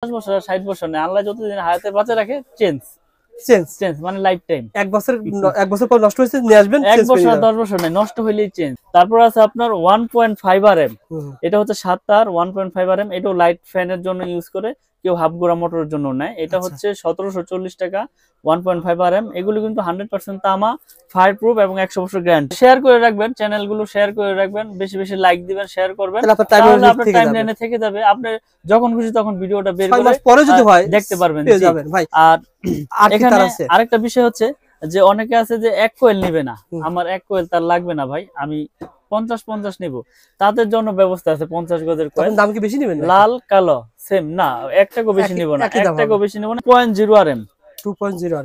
50 বছর আর 60 বছর নেই, আল্লাহ যতদিন হায়াতে বাঁচা রাখে চেঞ্জ মানে লাইফ টাইম। এক বছর পর নষ্ট হয়েছে নিয়ে আসবেন, 1 বছর 10 বছর নেই, নষ্ট হইলেই চেঞ্জ। তারপর আছে আপনার 1.5 RM, এটা হচ্ছে 7 তার 1.5 RM, এটাও লাইট ফ্যানের জন্য ইউজ করে, কেউ হাফ গোড়া মোটরের জন্য নেয়। এটা হচ্ছে 1740 টাকা 1.5 RM। এগুলো কিন্তু 100% তামা, ফায়ার প্রুফ এবং 100 বছর গ্যারান্টি। শেয়ার করে রাখবেন, চ্যানেলগুলো শেয়ার করে রাখবেন, বেশি বেশি লাইক দিবেন, শেয়ার করবেন, তাহলে আপনার টাইমলাইনে থেকে যাবে। আপনি যখন খুশি তখন ভিডিওটা বের করে পরে যদি হয় দেখতে পারবেন। ভাই আর এখানে আরেকটা বিষয় হচ্ছে যে অনেকে আছে যে 1 কোয়েল নিবে না, আমার 1 কোয়েল তার লাগবে না ভাই, আমি 50 নিব, তাদের জন্য ব্যবস্থা আছে। 50 গজের কোয়েল। দাম কি বেশি নেবেন? লাল কালো সেম না, 1 টাকাও বেশি নিব না, 1 টাকাও বেশি নিব না। 2.0 RM,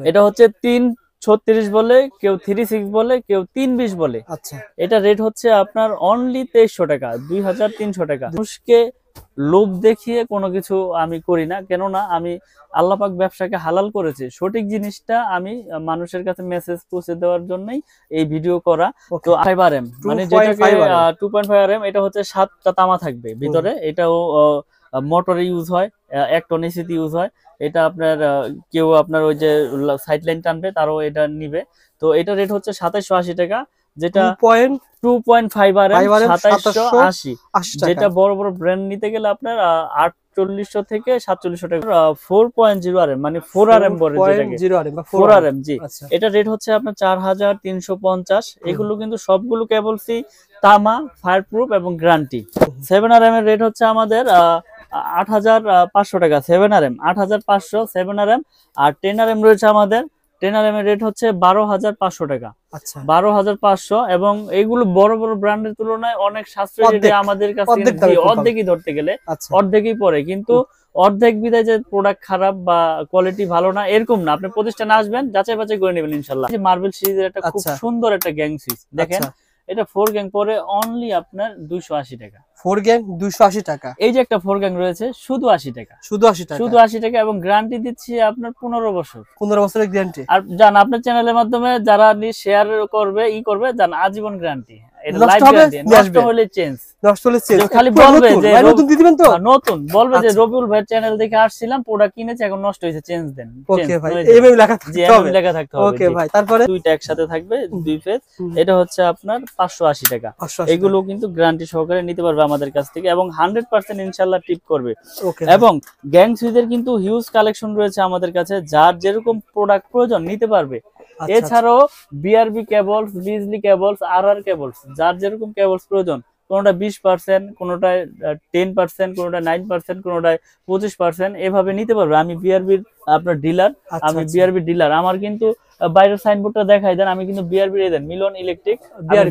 এটা হচ্ছে 336 বলে, কেউ 36 বলে, কেউ 320 বলে। আচ্ছা, এটা রেট হচ্ছে আপনার অনলি 2300 টাকা, 2300 টাকা। মানুষকে লোভ দেখিয়ে কোনো কিছু আমি করি না, কেননা আমি আল্লাহ পাক ব্যবসাকে হালাল করেছে, সঠিক জিনিসটা আমি মানুষের কাছে মেসেজ পৌঁছে দেওয়ার জন্যই এই ভিডিও করা। তো 5 RM মানে যেটাকে 2.5 RM, এটা হচ্ছে 7টা তামা থাকবে ভিতরে। এটাও মোটরে ইউজ হয়, 1 টন এসিতে ইউজ হয়। এটা আপনার কেউ আপনার ওই যে সাইড লাইন টানবে তারও এটা নিবে। তো এটা রেট হচ্ছে 2780 টাকা, যেটা 2.5 RM 2780। যেটা বড় বড় ব্র্যান্ড নিতে গেলে আপনার 4800 থেকে 4700 টাকা। 4.0 RM মানে 4 RM বলে যেটাকে 4 RM, জি। এটা রেট হচ্ছে আপনার 4350। এগুলো কিন্তু সবগুলো কেবলসই তামা, ফায়ার প্রুফ এবং গ্যারান্টি। 7 RM এর রেট হচ্ছে আমাদের 8500 টাকা। 7 RM 8500 7 RM। আর 10 RM রয়েছে আমাদের, 10 RM এর রেট হচ্ছে 12500 টাকা। 12500। এবং এইগুলো বড় বড় ব্র্যান্ডের তুলনায় অনেক সাশ্রয়ী রেটে আমাদের কাছে অর্ধেকই ধরতে গেলে অর্ধেকই পড়ে। কিন্তু অর্ধেক বিদায় যে প্রোডাক্ট খারাপ বা কোয়ালিটি ভালো না এরকম না, আপনি প্রতিষ্ঠানে আসবেন, যাচাই বাছাই করে নেবেন ইনশাআল্লাহ। মার্বেল সিরিজের একটা খুব সুন্দর একটা গ্যাং সুইচ দেখেন, এটা 4 গ্যাং পরে অনলি আপনার 280 টাকা। 4 গ্যাং 280 টাকা। এই যে একটা 4 গ্যাং রয়েছে শুধু 80 টাকা, শুধু 80 টাকা। এবং গ্যারান্টি দিচ্ছি আপনার 15 বছর, 15 বছরের গ্যারান্টি। আর জান আপনার চ্যানেলের মাধ্যমে যারা শেয়ার করবে করবে জান আজীবন গ্যারান্টি। এটা লাইফ গ্যারান্টি, নষ্ট হলে চেঞ্জ, খালি বলবে যে নতুন দিয়ে দিবেন। তো নতুন বলবে যে রবিউল ভাই চ্যানেল দেখে আসছিলাম, প্রোডাক্ট কিনেছি, এখন নষ্ট হয়েছে, চেঞ্জ দেন। ওকে ভাই, এইভাবে লেখা থাকবে, এইভাবে লেখা থাকতে হবে। ওকে ভাই, তারপরে দুইটা একসাথে থাকবে, 2 পেজ। এটা হচ্ছে আপনার 580 টাকা। এগুলো কিন্তু গ্যারান্টি সহকারে নিতে পারবে আমাদের কাছ থেকে, এবং 100% ইনশাআল্লাহ টিপ করবে। এবং গ্যাং সুইচের কিন্তু হিউজ কালেকশন রয়েছে আমাদের কাছে, যার যেরকম প্রোডাক্ট প্রয়োজন নিতে পারবে। এছাড়াও বিআরবি কেবলস, বিজলি কেবলস, আরআর কেবলস, যার যেরকম কেবলস প্রয়োজন, কোনোটা 20%, কোনোটায় 10%, কোনোটায় 9%, কোনোটায় 25%, এভাবে নিতে পারবে। আমি বিআরবির আপনার ডিলার, আমি বিআরবি ডিলার। আমার কিন্তু বাইরের সাইনবোর্ডটা দেখাই দেন, আমি কিন্তু বিআরবি এর দেন মিলন ইলেকট্রিক,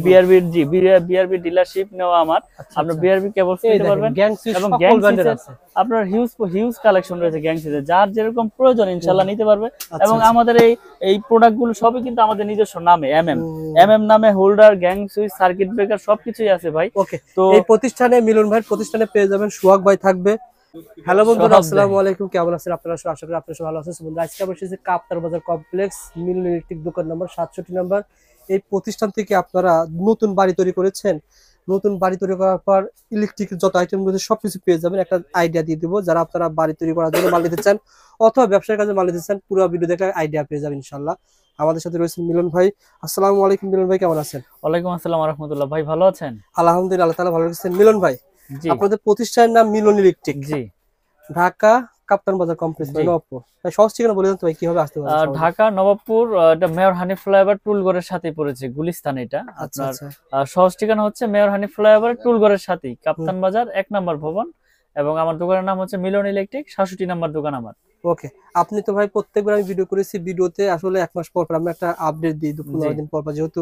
বিআরবির জি বিআরবি ডিলারশিপ নেওয়া আমার। আপনার বিআরবি কেবলস নিতে পারবেন। এবং গ্যাং সুইচের আপনার হিউজ কালেকশন রয়েছে গ্যাং সুইচের, যার যেরকম প্রয়োজন ইনশাআল্লাহ নিতে পারবে। এবং আমাদের এই প্রোডাক্টগুলো সবই কিন্তু আমাদের নিজস্ব নামে, এমএম নামে, holder, gang switch, circuit breaker সবকিছুই আছে ভাই। তো এই প্রতিষ্ঠানে, মিলন ভাইয়ের প্রতিষ্ঠানে পেয়ে যাবেন, সোহাগ ভাই থাকবে। হ্যালো বন্ধুরা, আসসালামু আলাইকুম, কেমন আছেন আপনারা? আশা করি আপনারা সবাই ভালো আছেন। বন্ধুরা, আজকে আমরা এসেছি কাপ্তান বাজার কমপ্লেক্স, মিলন ইলেকট্রিক, দোকান নম্বর 67 নম্বর। এই প্রতিষ্ঠান থেকে আপনারা নতুন বাড়ি তৈরি করেছেন, নতুন বাড়ি তৈরি করার পর ইলেকট্রিকের যত আইটেম রয়েছে সবকিছু পেয়ে যাবেন। একটা আইডিয়া দিয়ে দিব, যারা আপনারা বাড়ি তৈরি করার জন্য মাল নিতে চান অথবা ব্যবসার কাজে মাল নিতে চান, পুরো ভিডিও দেখে আইডিয়া পেয়ে যাবেন ইনশাআল্লাহ। আমাদের সাথে রয়েছেন মিলন ভাই। আসসালামু আলাইকুম মিলন ভাই, কেমন আছেন? ওয়ালাইকুম আসসালাম ওয়া রাহমাতুল্লাহ। ভাই ভালো আছেন? আলহামদুলিল্লাহ, আল্লাহ তাআলা ভালো রাখছেন। মিলন ভাই, আপনাদের প্রতিষ্ঠানের নাম মিলন ইলেকট্রিক, জি, ঢাকা কাপ্তান বাজার কমপ্লেক্স, নবাবপুর। সহজ ঠিকানা বলে দেন তো ভাই, কিভাবে আসতে পারবেন? ঢাকা নবাবপুর, এটা মেয়র হানিফ ফ্লাইওভার টুলঘরের সাথে পড়েছে, গুলিস্তান। এটা আপনার সহজ ঠিকানা হচ্ছে মেয়র হানিফ ফ্লাইওভার টুলঘরের সাথেই, কাপ্তান বাজার 1 নম্বর ভবন। এবং আমার দোকানের নাম হচ্ছে মিলন ইলেকট্রিক, 67 নম্বর দোকান আমার। ওকে, আপনি তো ভাই প্রত্যেকবার আমি ভিডিও করেছি, ভিডিওতে আসলে 1 মাস পর আমরা একটা আপডেট দিই, 15 দিন পর, যেহেতু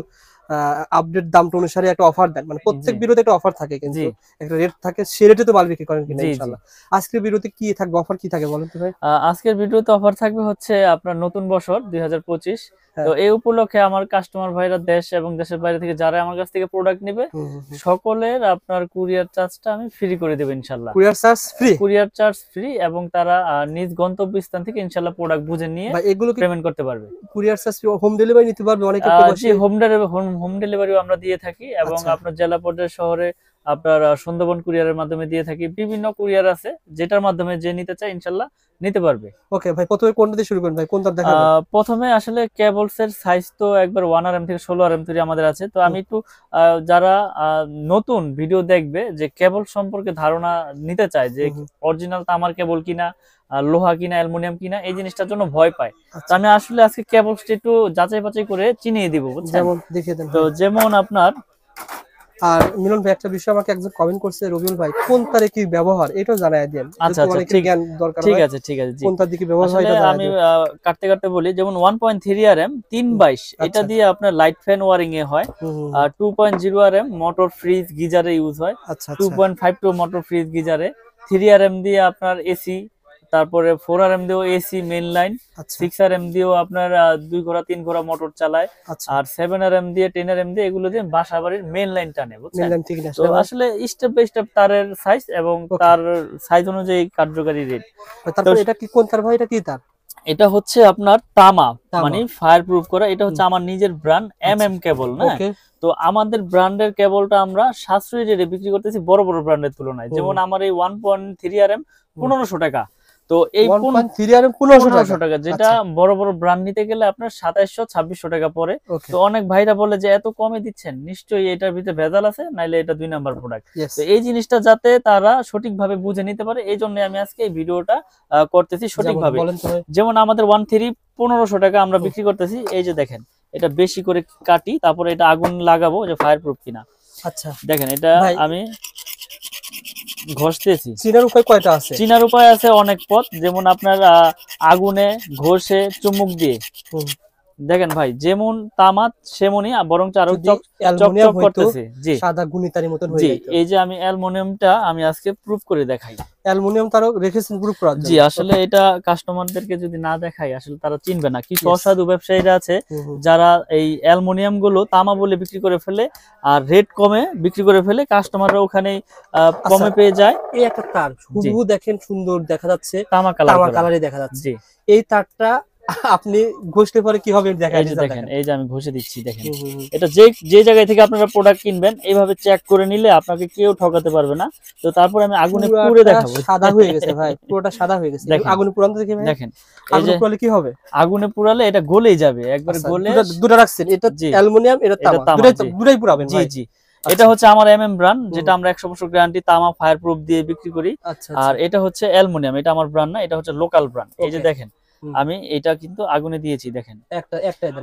আপডেট দামটা অনুসারে একটা অফার দেন, মানে প্রত্যেক ভিডিওতে একটা অফার থাকে, কিন্তু একটা রেট থাকে, সেই রেটে তো মাল বিক্রি করেন কিনা ইনশাআল্লাহ। আজকের ভিডিওতে কি থাকবে, অফার কি থাকে বলেন তো ভাই? আজকের ভিডিওতে অফার থাকবে হচ্ছে আপনার নতুন বছর 2025। তো এই উপলক্ষে আমার কাস্টমার ভাইরা দেশ এবং দেশের বাইরে থেকে যারা আমার কাছ থেকে প্রোডাক্ট নেবে, সকলের আপনার কুরিয়ার চার্জটা আমি ফ্রি করে দেব ইনশাআল্লাহ। কুরিয়ার চার্জ ফ্রি, এবং তারা নিজ গন্তব্যস্থান থেকে ইনশাআল্লাহ প্রোডাক্ট বুঝে নিয়ে এগুলো পেমেন্ট করতে পারবে। কুরিয়ার চার্জ হোম ডেলিভারি নিতে পারবে অনেকে? জি, হোম ডেলিভারিও আমরা দিয়ে থাকি। এবং আপনার জেলা পর্যায়ে, শহরে আপনার সুন্দরবন কুরিয়ারের মাধ্যমে দিয়ে থাকি। বিভিন্ন কুরিয়ার আছে, যেটার মাধ্যমে যে নিতে চায় ইনশাল্লাহ নিতে পারবে। ওকে ভাই, প্রথমে কোনটা দিয়ে শুরু করেন ভাই, কোনটা দেখাবেন? প্রথমে আসলে কেবলস এর সাইজ তো একবার 1RM থেকে 16RM তৈরি আমাদের আছে। তো আমি একটু যারা নতুন ভিডিও দেখবে, যে কেবল সম্পর্কে ধারণা নিতে চায়, যে অরিজিনাল তামার কেবল কিনা, লোহা কিনা, অ্যালুমিনিয়াম কিনা, এই জিনিসটার জন্য ভয় পায়। তো আমি আসলে আজকে কেবলসটা একটু যাচাই বাছাই করে চিনিয়ে দিব, বুঝছেন? যেমন দেখিয়ে দেন। তো যেমন আপনার, আর মিলন ভাই একটা বিষয় আমাকে একজন কমেন্ট করছে, রবিউল ভাই কোন তারে কি ব্যবহার এটাও জানায় দেন। আচ্ছা আচ্ছা, ঠিক জ্ঞান দরকার, ঠিক আছে ঠিক আছে, জি। কোন তার দিকে ব্যবহার হয় আসলে এটা জানায় আমি দেন। কাটতে কাটতে বলি, যেমন 1.3RM 322 এটা দিয়ে আপনার লাইট ফ্যান ওয়ারিং এ হয়। 2.0RM মোটর ফ্রিজ গিজারে ইউজ হয়। আচ্ছা আচ্ছা 2.52 মোটর ফ্রিজ গিজারে। 3RM দিয়ে আপনার এসি, তারপরে 4RM দিয়েও এসি মেইন লাইন। আচ্ছা 6RM দিয়েও আপনার 2 ঘোড়া 3 ঘোড়া মোটর চালায়। আচ্ছা, আর 7RM দিয়ে 10RM দিয়ে এগুলো দিয়ে বাসা বাড়ির মেইন লাইন টানে, বুঝছেন? মিলন ঠিক আছে। তো আসলে স্টেপ বাই স্টেপ তারের সাইজ এবং তার সাইজ অনুযায়ী কার্যকারী রেট। তারপর এটা কি কোন তার ভাই, এটা কি তার? এটা হচ্ছে আপনার তামা, মানে ফায়ার প্রুফ করা। এটা হচ্ছে আমার নিজের ব্র্যান্ড MM কেবল না। তো আমাদের ব্র্যান্ডের কেবলটা আমরা সাশ্রয়ী রেটে বিক্রি করতেছি বড় বড় ব্র্যান্ডের তুলনায়। যেমন আমার এই 1.3RM 1500 টাকা। তো এই 1.3RM 1500 টাকা, যেটা বড় বড় ব্র্যান্ড নিতে গেলে আপনার 2700-2600 টাকা পড়ে। তো অনেক ভাইরা বলে যে এত কমে দিচ্ছেন, নিশ্চয়ই এটার ভিতরে ভেজাল আছে, নাইলে এটা 2 নাম্বার প্রোডাক্ট। তো এই জিনিসটা যাতে তারা সঠিকভাবে বুঝে নিতে পারে, এই জন্য আমি আজকে এই ভিডিওটা করতেছি সঠিকভাবে। যেমন আমাদের 1.3 1500 টাকা আমরা বিক্রি করতেছি। এই যে দেখেন, এটা বেশি করে কাটি, তারপরে এটা আগুন লাগাবো যে ফায়ার প্রুফ কিনা। আচ্ছা দেখেন, এটা আমি ঘষতেছি। চিনার উপায় কয়টা আছে? চিনার উপায় আছে অনেক পথ, যেমন আপনার আগুনে, ঘষে, চুমুক দিয়ে। দেখেন ভাই, যেমন তামা সেমনই, বরং আরো চকচক করতেছে। জি, সাদা গুণিতারি মতন হয়ে যায়। এই যে আমি অ্যালুমিনিয়ামটা আমি আজকে প্রুফ করে দেখাই। অ্যালুমিনিয়াম তারও রেখেছেন প্রুফ করার জন্য? জি, আসলে এটা কাস্টমারদেরকে যদি না দেখাই আসলে তারা চিনবে না। কিছু অসাধু ব্যবসায়ীরা আছে যারা এই অ্যালুমিনিয়াম গুলো তামা বলে বিক্রি করে ফেলে, আর রেট কমে বিক্রি করে ফেলে, কাস্টমাররা ওখানে কমে পেয়ে যায়। এই একটা তার হুবহু দেখেন, সুন্দর দেখা যাচ্ছে, তামা কালারে দেখা যাচ্ছে। এই তারটা আপনি ঘষলে পরে কি হবে দেখাই দেখেন। এই যে আমি ঘষে দিচ্ছি, দেখেন। এটা যে জায়গা থেকে আপনারা প্রোডাক্ট কিনবেন, এইভাবে চেক করে নিলে আপনাকে কেউ ঠকাতে পারবে না। তো তারপর আমি আগুনে পুড়ে দেখাবো। সাদা হয়ে গেছে ভাই, পুরোটা সাদা হয়ে গেছে। আগুনে পুরান দেখি ভাই, দেখেন আগুনে পুরালে কি হবে? আগুনে পুরালে এটা গলেই যাবে, একবার গলে। দুটো রাখছেন, এটা অ্যালুমিনিয়াম, এটা তামা, দুটোই পুরাবেন ভাই? জি। এটা হচ্ছে আমার MM ব্র্যান্ড, যেটা আমরা 100% গ্যারান্টি তামা ফায়ার প্রুফ দিয়ে বিক্রি করি। আর এটা হচ্ছে অ্যালুমিনিয়াম, এটা আমার ব্র্যান্ড না, এটা হচ্ছে লোকাল ব্র্যান্ড। এই যে দেখেন, আমি এটা কিন্তু আগুনে দিয়েছি, দেখেন।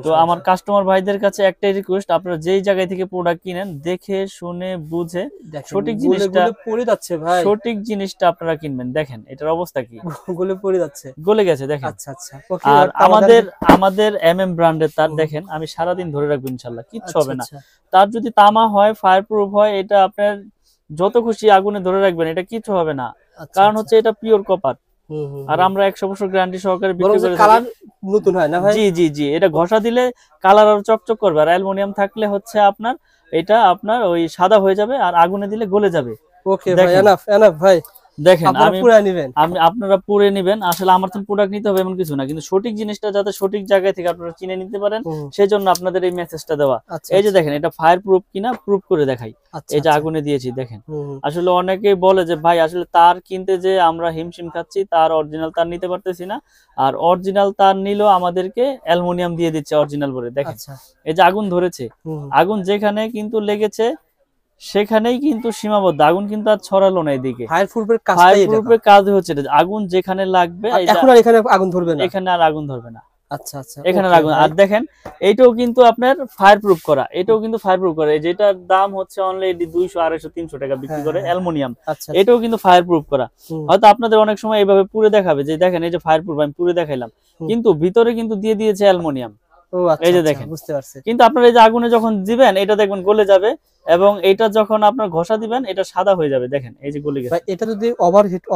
তো আমার কাস্টমার ভাইদের কাছে একটাই রিকোয়েস্ট, আপনারা যেই জায়গায় থেকে প্রোডাক্ট কিনেন দেখে শুনে বুঝে সঠিক জিনিসটা পড়ে যাচ্ছে ভাই, সঠিক জিনিসটা আপনারা কিনবেন। দেখেন এটার অবস্থা কি, গলে পড়ে যাচ্ছে, গলে গেছে, দেখেন। আচ্ছা আচ্ছা। আর আমাদের MM ব্র্যান্ডের তার দেখেন, আমি সারাদিন ধরে রাখবো ইনশাআল্লাহ, কিচ্ছু হবে না। তার যদি তামা হয়, ফায়ার প্রুফ হয়, এটা আপনার যত খুশি আগুনে ধরে রাখবেন, এটা কিচ্ছু হবে না, কারণ হচ্ছে এটা পিওর কপার। আর আমরা 100% গ্যারান্টি সহকারে বিক্রি করে কালার নতুন হয় না ভাই? জি জি জি, এটা ঘষা দিলে কালার আরো চকচক করবে। আর অ্যালুমিনিয়াম থাকলে হচ্ছে আপনার এটা আপনার ওই সাদা হয়ে যাবে, আর আগুনে দিলে গলে যাবে। ওকে ভাই, এনাফ ভাই। দেখেন, আপনারা পুড়ে নেবেন। আসলে আমার তো প্রোডাক্ট নিতে হবে এমন কিছু না, কিন্তু সঠিক জিনিসটা যাতে সঠিক জায়গা থেকে আপনারা চিনে নিতে পারেন, সেজন্য আপনাদের এই মেসেজটা দেওয়া। এই যে দেখেন, এটা ফায়ার প্রুফ কিনা প্রুফ করে দেখাই। এই যে আগুনে দিয়েছি, দেখেন। আসলে অনেকেই বলে যে ভাই আসলে তার কিনতে যে আমরা হিমশিম খাচ্ছি, তার অরিজিনাল তার নিতে পারতেছি না, আর অরিজিনাল তার নিলেও আমাদেরকে অ্যালুমিনিয়াম দিয়ে দিচ্ছে অরিজিনাল বলে। দেখেন, এই যে আগুন ধরেছে, আগুন যেখানে কিন্তু লেগেছে সেখানেই কিন্তু সীমাবদ্ধ, আগুন কিন্তু আর ছড়ালো না এদিকে। ফায়ার প্রুফের কাজ হচ্ছে আগুন যেখানে লাগবে, এখন আর এখানে আগুন ধরবে না, এখানে আর আগুন ধরবে না। আচ্ছা আচ্ছা, এখানে আগুন। আর দেখেন, এইটাও কিন্তু আপনার ফায়ার প্রুফ করা, এটাও কিন্তু ফায়ার প্রুফ করা, যেটার দাম হচ্ছে অনলি 200, 250, 300 টাকা বিক্রি করে অ্যালুমিনিয়াম, এটাও কিন্তু ফায়ার প্রুফ করা। হয়তো আপনাদের অনেক সময় এইভাবে পুড়ে দেখাবে যে দেখেন এই যে ফায়ার প্রুফ, আমি পুড়ে দেখাইলাম, কিন্তু ভিতরে কিন্তু দিয়ে দিয়েছে অ্যালুমিনিয়াম। এই যে দেখেন, বুঝতে পারছি। কিন্তু আপনারা এই যে আগুনে যখন দিবেন, এটা দেখবেন গলে যাবে, এবং এটা যখন আপনার ঘষা দিবেন এটা সাদা হয়ে যাবে। দেখেন, এই যে গলে গেছে। এটা যদি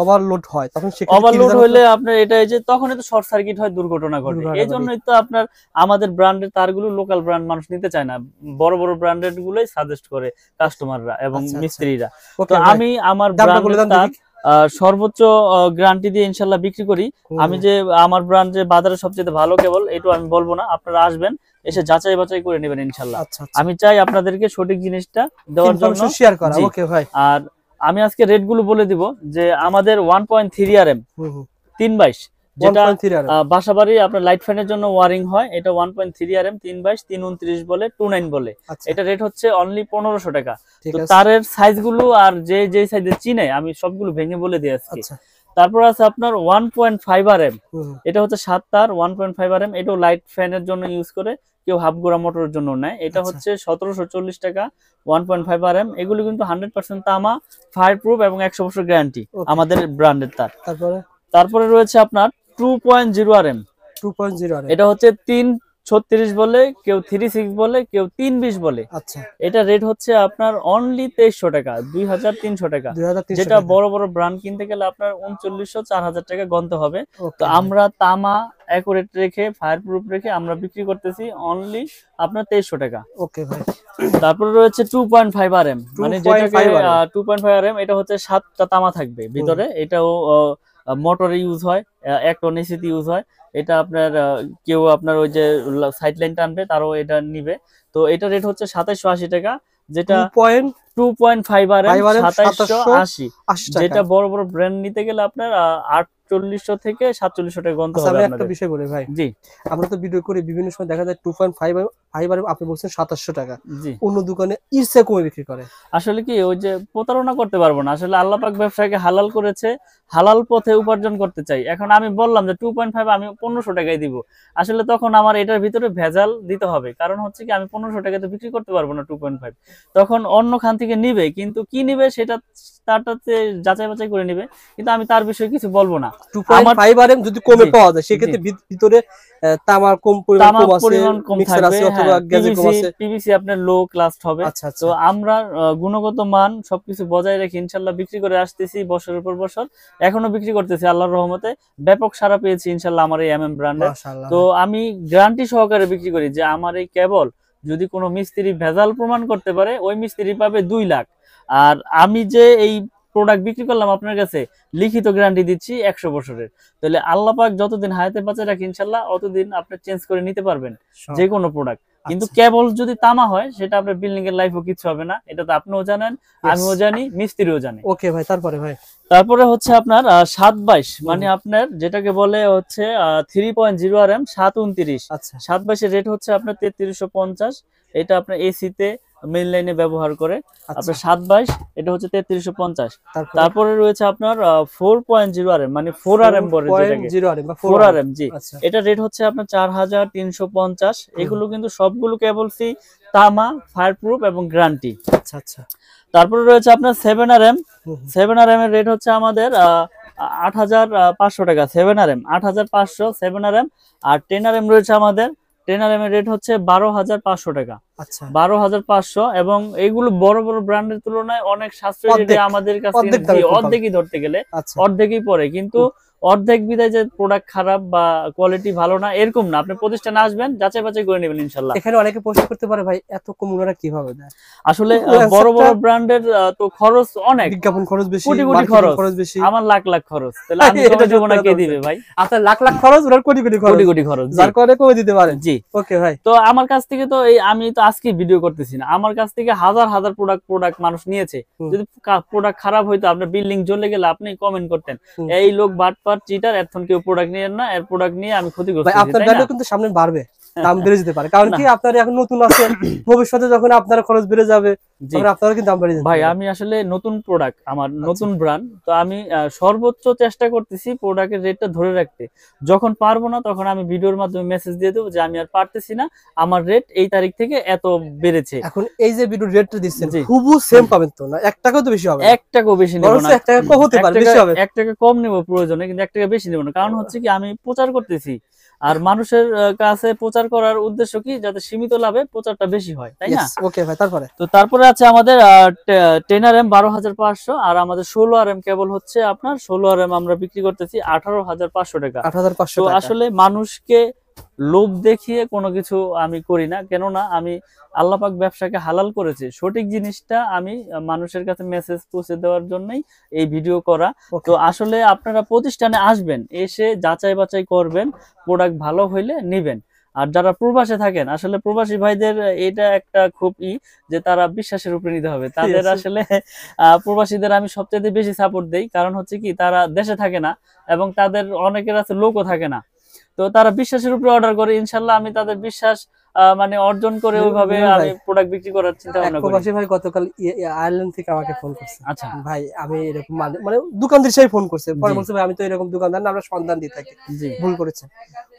ওভারলোড হয়, তখন ওভারলোড হলে আপনার এটা এই যে তখন তো শর্ট সার্কিট হয়, দুর্ঘটনা ঘটে। এই জন্যই তো আপনার আমাদের ব্র্যান্ডের তারগুলো লোকাল ব্র্যান্ড মানুষ নিতে চায় না, বড় বড় ব্র্যান্ডের গুলোই সাজেস্ট করে কাস্টমাররা এবং মিস্ত্রিরা। তো আমি আমার ব্র্যান্ডের তার সর্বোচ্চ গ্যারান্টি দিয়ে ইনশাল্লাহ বিক্রি করি। আমি যে আমার ব্র্যান্ড যে বাজারে সবচেয়ে ভালো কেবল, এটা আমি বলবো না, আপনারা আসবেন এসে যাচাই বাছাই করে নেবেন ইনশাল্লাহ। আচ্ছা আমি চাই আপনাদেরকে সঠিক জিনিসটা দেওয়ার জন্য শেয়ার করা। জি। ওকে ভাই, আর আমি আজকে রেট গুলো বলে দিব যে আমাদের 1.3 RM 322, যেটা 1.3 আর বাসাবাড়ি আপনার লাইট ফ্যানের জন্য ওয়ারিং হয়, এটা 1.3 RM 322 329 বলে 29 বলে। আচ্ছা এটা রেট হচ্ছে অনলি 1500 টাকা। ঠিক তো আছে। তারের সাইজ গুলো আর যে যে সাইজে চিনে আমি সবগুলো ভেঙে বলে দিই আজকে। আচ্ছা তারপর আছে আপনার 1.5 RM, এটা হচ্ছে 7 তার 1.5 RM, এটাও লাইট ফ্যানের জন্য ইউজ করে, কেউ হাফ গোড়া মোটরের জন্য নেয়। এটা আচ্ছা। হচ্ছে 1740 টাকা 1.5 RM। এগুলো কিন্তু 100% তামা, ফায়ার প্রুফ এবং 100 বছর গ্যারান্টি আমাদের ব্র্যান্ডের তার। তারপরে রয়েছে আপনার 2.0 RM, 2.0 আর এটা হচ্ছে 336 বলে, কেউ 36 বলে, কেউ 320 বলে। আচ্ছা এটা রেট হচ্ছে আপনার অনলি 2300 টাকা 2300 টাকা। 2300 যেটা টাকা। বড় বড় ব্র্যান্ড কিনতে গেলে আপনার 3900 4000 টাকা গন্তে হবে। ওকে তো আমরা তামা অ্যাকুরেট রেখে ফায়ার প্রুফ রেখে আমরা বিক্রি করতেছি অনলি আপনার 2300 টাকা। ওকে ভাই। তারপরে রয়েছে 2.5 RM, মানে যেটাকে 2.5 RM, এটা হচ্ছে 7টা তামা থাকবে ভিতরে। এটাও মোটরে ইউজ হয়, এক টন এসিতে ইউজ হয়। এটা আপনার কেউ আপনার ওই যে সাইড লাইন টানবে তারও এটা নিবে। তো এটা রেট হচ্ছে 2780 টাকা, যেটা 2.5 RM 2780, যেটা বড় বড় ব্র্যান্ড নিতে গেলে আপনার 4800 থেকে 4700 টাকা গন্তে হবে আমি একটা আপনাদের। বিষয় বলি ভাই, জি আমরা তো ভিডিও করি, বিভিন্ন সময় দেখা যায় 2.5 আর আপনি বলছেন 2700 টাকা, জি। অন্য দোকানে ইরসে কমে বিক্রি করে। আসলে কি ওই যে প্রতারণা করতে পারবো না, আসলে আল্লাহ পাক ব্যবসাকে হালাল করেছে, হালাল পথে উপার্জন করতে চাই। এখন আমি বললাম যে 2.5 আমি 1500 টাকায় দিব, আসলে তখন আমার এটার ভিতরে ভেজাল দিতে হবে। কারণ হচ্ছে কি আমি 1500 টাকাতে বিক্রি করতে পারবো না 2.5, তখন অন্য খান থেকে নিবে, কিন্তু কি নিবে সেটা তারটাতে যাচাই বাছাই করে নিবে, কিন্তু আমি তার বিষয়ে কিছু বলবো না। 2.5 আর যদি কমে পাওয়া যায় সেক্ষেত্রে ভিতরে তামার কম পরিমাণ কম থাকবে, অথবা গ্যাজে কম আছে, পিভিসি আপনার লো ক্লাস হবে। তো আমরা গুণগত মান সবকিছু বজায় রেখে ইনশাআল্লাহ বিক্রি করে আসতেছি বছরের পর বছর, এখনো বিক্রি করতেছি আল্লাহর রহমতে। ব্যাপক সাড়া পেয়েছি ইনশাআল্লাহ আমার এই MM ব্র্যান্ডের। তো আমি গ্যারান্টি সহকারে বিক্রি করি যে আমার এই কেবল যদি কোনো মিস্ত্রি ভেজাল প্রমাণ করতে পারে, ওই মিস্ত্রি পাবে 2 লাখ। আর আমি যে এই প্রোডাক্ট বিক্রি করলাম আপনার কাছে, লিখিত গ্যারান্টি দিচ্ছি 100 বছরের। তাহলে আল্লাহ পাক যতদিন হায়াতে বাঁচে রাখে ইনশাআল্লাহ অতদিন আপনি চেঞ্জ করে নিতে পারবেন যে কোনো প্রোডাক্ট। কিন্তু কেবল যদি তামা হয় সেটা আপনার বিল্ডিং এর লাইফও কিছু হবে না, এটা তো আপনিও জানেন, আমিও জানি, মিস্ত্রিও জানে। ওকে ভাই, তারপরে হচ্ছে আপনার 722, মানে আপনার যেটাকে বলে হচ্ছে 3.0 RM 729। 722 এর রেট হচ্ছে আপনার 3350। এটা আপনার এসিতে মেইন লাইনে ব্যবহার করে আপনার 722, এটা হচ্ছে 3350। তারপরে রয়েছে আপনার 4.0 RM, মানে 4 RM বলে যেটাকে 4 RM, জি। এটা রেট হচ্ছে আপনার 4350। এগুলো কিন্তু সবগুলো কেবল সি তামা, ফায়ার প্রুফ এবং গ্যারান্টি। তারপরে রয়েছে আপনার 7 RM। 7 RM এর রেট হচ্ছে আমাদের 8500 টাকা। 7 RM 8500 7 RM। আর 10 RM রয়েছে আমাদের, 10 RM এর রেট হচ্ছে 12500 টাকা। 12500, এবং এইগুলো বড় বড় ব্র্যান্ডের তুলনায় অনেক সাশ্রয়ী রেটে আমাদের কাছে অর্ধেকই ধরতে গেলে অর্ধেকই পড়ে। কিন্তু অর্ধেক বিদায় যে প্রোডাক্ট খারাপ বা কোয়ালিটি ভালো না এরকম না, আপনি প্রতিষ্ঠানে আসবেন, যাচাই বাছাই করে নেবেন ইনশাআল্লাহ। এখানে অনেকে প্রশ্ন করতে পারে ভাই এত কম ওনারা কিভাবে দেয়? আসলে বড় বড় ব্র্যান্ডের তো খরচ অনেক, বিজ্ঞাপন খরচ বেশি, কোটি কোটি খরচ বেশি, আমার লাখ লাখ খরচ, তাহলে আমি কমে দেব না, কে দিবে ভাই? আপনার লাখ লাখ খরচ, ওনার কোটি কোটি খরচ, যার কারণে কমে দিতে পারেন। জি ওকে ভাই। তো আমার কাছ থেকে তো এই আমি তো আজকে ভিডিও করতেছি না, আমার কাছ থেকে হাজার হাজার প্রোডাক্ট মানুষ নিয়েছে। যদি প্রোডাক্ট খারাপ হইতো, আপনার বিল্ডিং জ্বলে গেলে আপনি কমেন্ট করতেন এই লোক বাটপার চিটার, এখন কেউ প্রোডাক্ট নিয়েন না, এর প্রোডাক্ট নিয়ে আমি ক্ষতিগ্রস্ত হই। আপনার ভ্যালু কিন্তু সামনে বাড়বে, দাম বেড়ে যেতে পারে, কারণ কি আপনারা এখন নতুন আছেন, ভবিষ্যতে যখন আপনার খরচ বেড়ে যাবে তখন আপনারা কিন্তু দাম বেড়ে যাবে। ভাই আমি আসলে নতুন প্রোডাক্ট, আমার নতুন ব্র্যান্ড, তো আমি সর্বোচ্চ চেষ্টা করতেছি প্রোডাক্টের রেটটা ধরে রাখতে। যখন পারবো না তখন আমি ভিডিওর মাধ্যমে মেসেজ দিয়ে দেবো যে আমি আর পারতেছি না, আমার রেট এই তারিখ থেকে এত বেড়েছে। এখন এই যে ভিডিও রেটটা দিচ্ছেন হুবহু সেম পাবেন তো না, 1 টাকাও তো বেশি হবে, 1 টাকাও বেশি নেব না, 1 টাকা কম হতে পারে, বেশি হবে, 1 টাকা কম নেব প্রয়োজনে, কিন্তু 1 টাকা বেশি নেব না। কারণ হচ্ছে কি আমি প্রচার করতেছি, আর মানুষের কাছে প্রচার করার উদ্দেশ্য কি, যাতে সীমিত লাভে প্রচারটা বেশি হয়, তাই না? ওকে ভাই। তারপরে আছে আমাদের 10 RM 12500, আর আমাদের 16 RM কেবল হচ্ছে আপনার 16 RM আমরা বিক্রি করতেছি 18500 টাকা। 18500 তো টাকা। আসলে মানুষকে লোভ দেখিয়ে কোনো কিছু আমি করি না, কেননা আমি আল্লাহ পাক ব্যবসাকে হালাল করেছে, সঠিক জিনিসটা আমি মানুষের কাছে মেসেজ পৌঁছে দেওয়ার জন্যই এই ভিডিও করা। তো আসলে আপনারা প্রতিষ্ঠানে আসবেন, এসে যাচাই বাছাই করবেন, প্রোডাক্ট ভালো হইলে নিবেন। আর যারা প্রবাসে থাকেন, আসলে প্রবাসী ভাইদের এটা একটা খুব যে তারা বিশ্বাসের উপরে নিতে হবে তাদের। আসলে প্রবাসীদের আমি সবচেয়ে বেশি সাপোর্ট দেই, কারণ হচ্ছে কি তারা দেশে থাকে না এবং তাদের অনেকের আছে লোকও থাকে না, তো তারা বিশ্বাসের উপরে অর্ডার করে। ইনশাল্লাহ আমি তাদের বিশ্বাস মানে অর্জন করে ওইভাবে আমি প্রোডাক্ট বিক্রি করার চিন্তা ভাবনা করি। প্রবাসী ভাই গতকাল আয়ারল্যান্ড থেকে আমাকে ফোন করছে। আচ্ছা ভাই আমি এরকম মানে দোকানদার সেই ফোন করছে, পরে বলছে ভাই আমি তো এরকম দোকানদার না, আমরা সন্ধান দিয়ে থাকি, ভুল করেছে।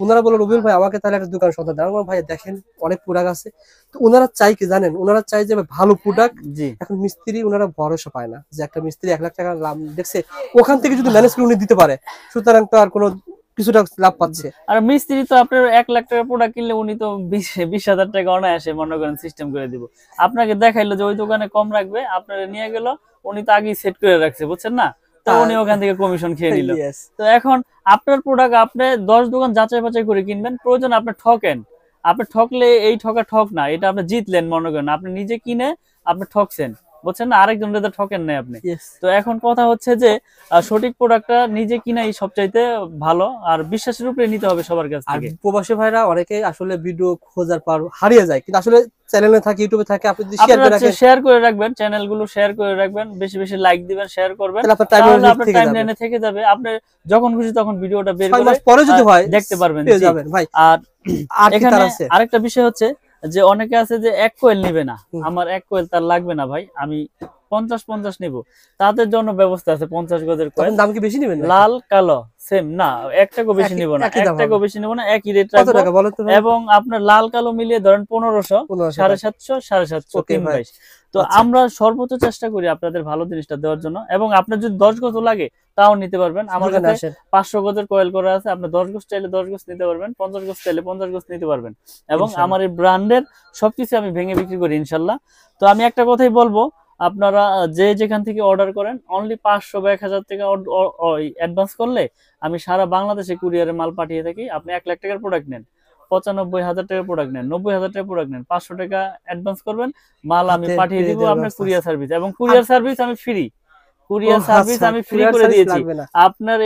ওনারা বলল রবিউল ভাই আমাকে তাহলে একটা দোকান সন্ধান দেন। ভাই দেখেন অনেক প্রোডাক্ট আছে, তো ওনারা চাই কি জানেন, ওনারা চাই যে ভালো প্রোডাক্ট। এখন মিস্ত্রি ওনারা ভরসা পায় না যে একটা মিস্ত্রি 1 লাখ টাকা লাভ দেখছে, ওখান থেকে যদি ম্যানেজ করে উনি দিতে পারে, সুতরাং তো আর কোনো কিছুটা লাভ পাচ্ছে। আর মিস্ত্রি তো আপনার 1 লাখ টাকা প্রোডাক্ট কিনলে উনি তো 20,000 টাকা অনায়াসে মনে করেন সিস্টেম করে দিব। আপনাকে দেখাইলো যে ওই দোকানে কম রাখবে, আপনারা নিয়ে গেল, উনি তো আগেই সেট করে রাখছে, বুঝছেন না, তো উনি ওখান থেকে কমিশন খেয়ে নিল। তো এখন আপনার প্রোডাক্ট আপনি 10 দোকান যাচাই বাছাই করে কিনবেন, প্রয়োজন আপনি ঠকেন, আপনি ঠকলে এই ঠক না, এটা আপনি জিতলেন মনে করেন, আপনি নিজে কিনে আপনি ঠকছেন, বুঝছেন না, আরেকজনের তো ঠকেন নাই আপনি। তো এখন কথা হচ্ছে যে সঠিক প্রোডাক্টটা নিজে কিনাই সবচাইতে ভালো, আর বিশ্বাসের উপরে নিতে হবে সবার কাছ থেকে। প্রবাসী ভাইরা অনেকে আসলে ভিডিও খোঁজার পর হারিয়ে যায়, কিন্তু আসলে চ্যানেলে থাকে, ইউটিউবে থাকে, আপনি যদি শেয়ার করে রাখবেন, চ্যানেলগুলো শেয়ার করে রাখবেন, বেশি বেশি লাইক দিবেন, শেয়ার করবেন, তাহলে আপনার টাইমলাইনে থেকে যাবে, আপনি যখন খুশি তখন ভিডিওটা বের করে পরে যদি হয় দেখতে পারবেন ভাই। আর এখানে আরেকটা বিষয় হচ্ছে যে অনেকে আছে যে 1 কোয়েল নিবে না, আমার 1 কোয়েল তার লাগবে না ভাই, আমি 50-50 নিব, তাদের জন্য ব্যবস্থা আছে। 50 গজের কোয়েল, দাম কি বেশি নেবেন? লাল কালো সেম না, 1 টাকা বেশি নিব না, 1 টাকা বেশি নিব না, একই রেট রাখবো। এবং আপনার লাল কালো মিলিয়ে ধরেন 1500, 750, 750, 322। তো আমরা সর্বোচ্চ চেষ্টা করি আপনাদের ভালো জিনিসটা দেওয়ার জন্য, এবং আপনার যদি 10 গজ লাগে তাও নিতে পারবেন। আমার কাছে 500 গজের কয়েল করা আছে, আপনি 10 গজ চাইলে 10 গজ নিতে পারবেন, 50 গজ চাইলে 50 গজ নিতে পারবেন, এবং আমার এই ব্র্যান্ডের সবকিছু আমি ভেঙে বিক্রি করি ইনশাল্লাহ। তো আমি একটা কথাই বলবো, আপনারা যে যেখান থেকে অর্ডার করেন অনলি 500 বা 1000 টাকা অ্যাডভান্স করলে আমি সারা বাংলাদেশে কুরিয়ারে মাল পাঠিয়ে থাকি। আপনি 1 লাখ টাকার প্রোডাক্ট নেন, 95,000 টাকার প্রোডাক্ট নেন, 90,000 টাকার প্রোডাক্ট নেন, 500 টাকা অ্যাডভান্স করবেন, মাল আমি পাঠিয়ে দিব আপনার কুরিয়ার সার্ভিস, এবং কুরিয়ার সার্ভিস আমি ফ্রি, কুরিয়ার সার্ভিস আমি ফ্রি করে দিয়েছি। আপনার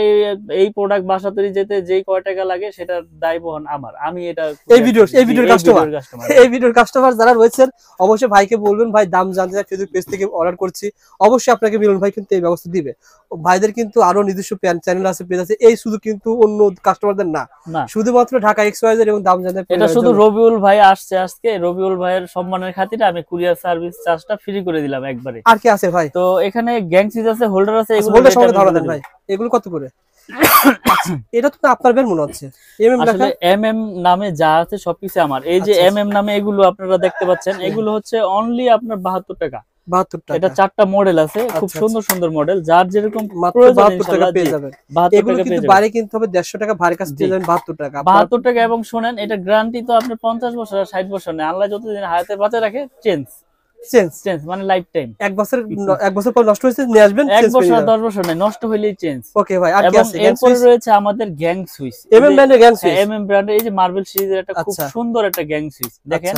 এই প্রোডাক্ট বাসা তৈরি যেতে যেই কয় টাকা লাগে সেটা দায় বহন আমার, আমি এটা এই ভিডিওর কাস্টমার যারা রয়েছেন অবশ্যই ভাইকে বলবেন ভাই দাম জানতে চাই, ফেসবুক পেজ থেকে অর্ডার করছি, অবশ্যই আপনাকে মিলন ভাই কিন্তু এই ব্যবস্থা দিবে। ভাইদের কিন্তু আরো নিজস্ব চ্যানেল আছে, পেজ আছে, এই শুধু কিন্তু অন্য কাস্টমারদের না, শুধুমাত্র ঢাকা এক্সওয়াইজেড এবং দাম জানতে। এটা শুধু রবিউল ভাই আসছে আজকে, রবিউল ভাইয়ের সম্মানের খাতিরে আমি কুরিয়ার সার্ভিস চার্জটা ফ্রি করে দিলাম একবারে। আর কি আছে ভাই? তো এখানে গ্যাংসিজ আছে, হোল্ডার আছে, এগুলো সঙ্গে ধরা দেন ভাই, এগুলো কত করে? এটা তো আপনার বের মনে হচ্ছে, আসলে এমএম নামে যা আছে সবকিছু আমার। এই যে এমএম নামে এগুলো আপনারা দেখতে পাচ্ছেন, এগুলো হচ্ছে অনলি আপনার 72 টাকা। 72 টাকা। এটা 4টা মডেল আছে, খুব সুন্দর সুন্দর মডেল, যার যেরকম প্রয়োজন ইনশাআল্লাহ পেয়ে যাবেন। 72 টাকা কিন্তু বাইরে কিনতে হবে 150 টাকা, ভারী কাজ পেয়ে যাবেন 72 টাকা। 72 টাকা। এবং শুনেন, এটা গ্যারান্টি তো আপনার 50 বছর আর 60 বছর নেই, আল্লাহ যতদিন হায়াতে বাঁচা রাখে চেঞ্জ মানে লাইফ টাইম। 1 বছর পর নষ্ট হয়েছে নিয়ে আসবেন, 1 বছর আর 10 বছর নাই, নষ্ট হইলেই চেঞ্জ। ওকে ভাই। আর কি আছে? এরপরে রয়েছে আমাদের গ্যাং সুইচ, এমএম ব্র্যান্ডের গ্যাং সুইচ, এমএম ব্র্যান্ডের এই যে মার্বেল সিরিজের একটা খুব সুন্দর একটা গ্যাং সুইচ দেখেন,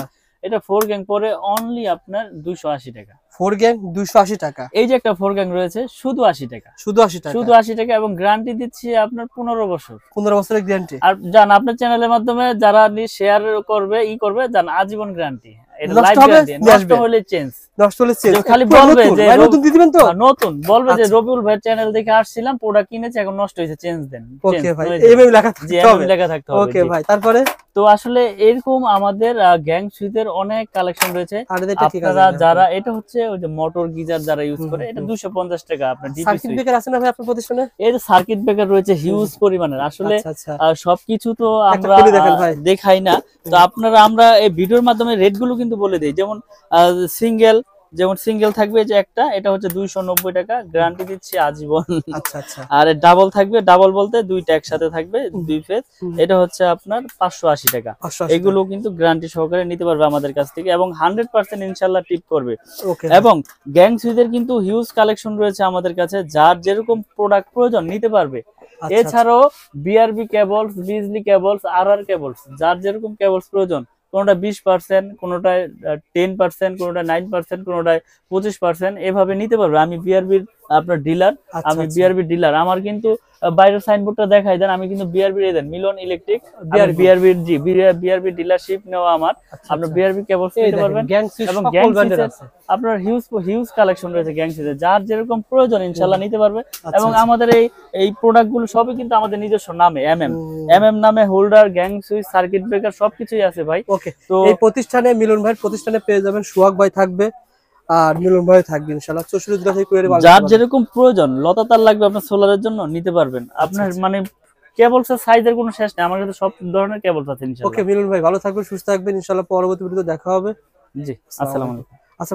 এটা 4 গ্যাং পরে অনলি আপনার 280 টাকা। 4 গ্যাং 280 টাকা। এই যে একটা 4 গ্যাং রয়েছে শুধু 80 টাকা, শুধু 80 টাকা, শুধু 80 টাকা, এবং গ্যারান্টি দিচ্ছি আপনার 15 বছর, 15 বছরের গ্যারান্টি। আর জান আপনার চ্যানেলের মাধ্যমে যারা শেয়ার করবে করবে, জান আজীবন গ্যারান্টি। এটা লাইফ গ্যারান্টি, নষ্ট হলে চেঞ্জ, নষ্ট হলে চেঞ্জ। খালি বলবে যে নতুন দিয়ে দিবেন, তো নতুন বলবে যে রবিউল ভাই চ্যানেল দেখে আসছিলাম, প্রোডাক্ট কিনেছি, এখন নষ্ট হয়েছে, চেঞ্জ দেন। ওকে ভাই, এইভাবে লেখা থাকতে হবে, লেখা থাকতে হবে। ওকে ভাই। তারপরে তো আসলে এরকম আমাদের গ্যাং সুইচের অনেক কালেকশন রয়েছে। আপনারা যারা, এটা হচ্ছে ওই যে মোটর গিজার যারা ইউজ করে, এটা 250 টাকা। আপনার সার্কিট ব্রেকার আছে না ভাই আপনার প্রতিষ্ঠানে? এই যে সার্কিট ব্রেকার রয়েছে হিউজ পরিমাণের। আসলে সবকিছু তো আমরা দেখাই না, তো আপনারা আমরা এই ভিডিওর মাধ্যমে রেট গুলো কিন্তু বলে দিই। যেমন সিঙ্গেল থাকবে যে একটা, এটা হচ্ছে 290 টাকা, গ্যারান্টি দিচ্ছি আজীবন। আচ্ছা আচ্ছা। আর ডাবল থাকবে, ডাবল বলতে দুইটা একসাথে থাকবে, 2 ফেজ, এটা হচ্ছে আপনার 580 টাকা। এগুলো কিন্তু গ্যারান্টি সহকারে নিতে পারবে আমাদের কাছ থেকে, এবং 100% ইনশাআল্লাহ টিপ করবে। এবং গ্যাং সুইচের কিন্তু হিউজ কালেকশন রয়েছে আমাদের কাছে, যার যেরকম প্রোডাক্ট প্রয়োজন নিতে পারবে। এছাড়াও বিআরবি কেবলস, বিজলি কেবলস, আরআর কেবলস, যার যেরকম কেবলস প্রয়োজন, কোনটা 20%, কোনটায় 10%, কোনটা 9%, কোনটায় 25%, এভাবে নিতে পারবে। আমি বিআরবির আপনার ডিলার। আচ্ছা, আমি আচ্ছা। BRB dealer. আমার কিন্তু বাইরের সাইনবোর্ডটা দেখাই দেন, আমি কিন্তু বিআরবি এজেন্ট, মিলন ইলেকট্রিক। BRB বিআরবি জি বিআরবি ডিলারশিপ নেওয়া আমার। আচ্ছা, আপনি আচ্ছা। বিআরবি কেবলস এই নিতে দেখেন পারবেন গ্যাং সুইচ এবং সকল গ্যাং ব্র্যান্ডের সুইচের আছে। আপনার হিউজ কালেকশন রয়েছে গ্যাং সুইচের, যার যেরকম প্রয়োজন ইনশাআল্লাহ নিতে পারবে। আচ্ছা, এবং আচ্ছা। আমাদের এই প্রোডাক্টগুলো সবই কিন্তু আমাদের নিজস্ব নামে, হুম। এমএম নামে, holder, gang switch, circuit breaker সবকিছুই আছে ভাই। ওকে, তো এই প্রতিষ্ঠানে মিলন ভাইয়ের প্রতিষ্ঠানে পেয়ে যাবেন সোহাগ ভাই থাকবে আর মিলন ভাই থাকবে ইনশাআল্লাহ 64 জেলা থেকে কুরিয়ারে মাল নিতে যার পারবেন। যেরকম প্রয়োজন, লতা তার লাগবে আপনার সোলারের জন্য নিতে পারবেন। আপনার আচ্ছা। মানে কেবলসের সাইজের কোনো শেষ নেই, আমার কাছে সব ধরনের কেবলস আছে ওকে ইনশাআল্লাহ। মিলন ভাই ভালো থাকবেন, সুস্থ থাকবেন, ইনশাআল্লাহ পরবর্তী ভিডিওতে দেখা হবে। জি, আসসালামু আসসালামু আলাইকুম। আলাইকুম। আচ্ছা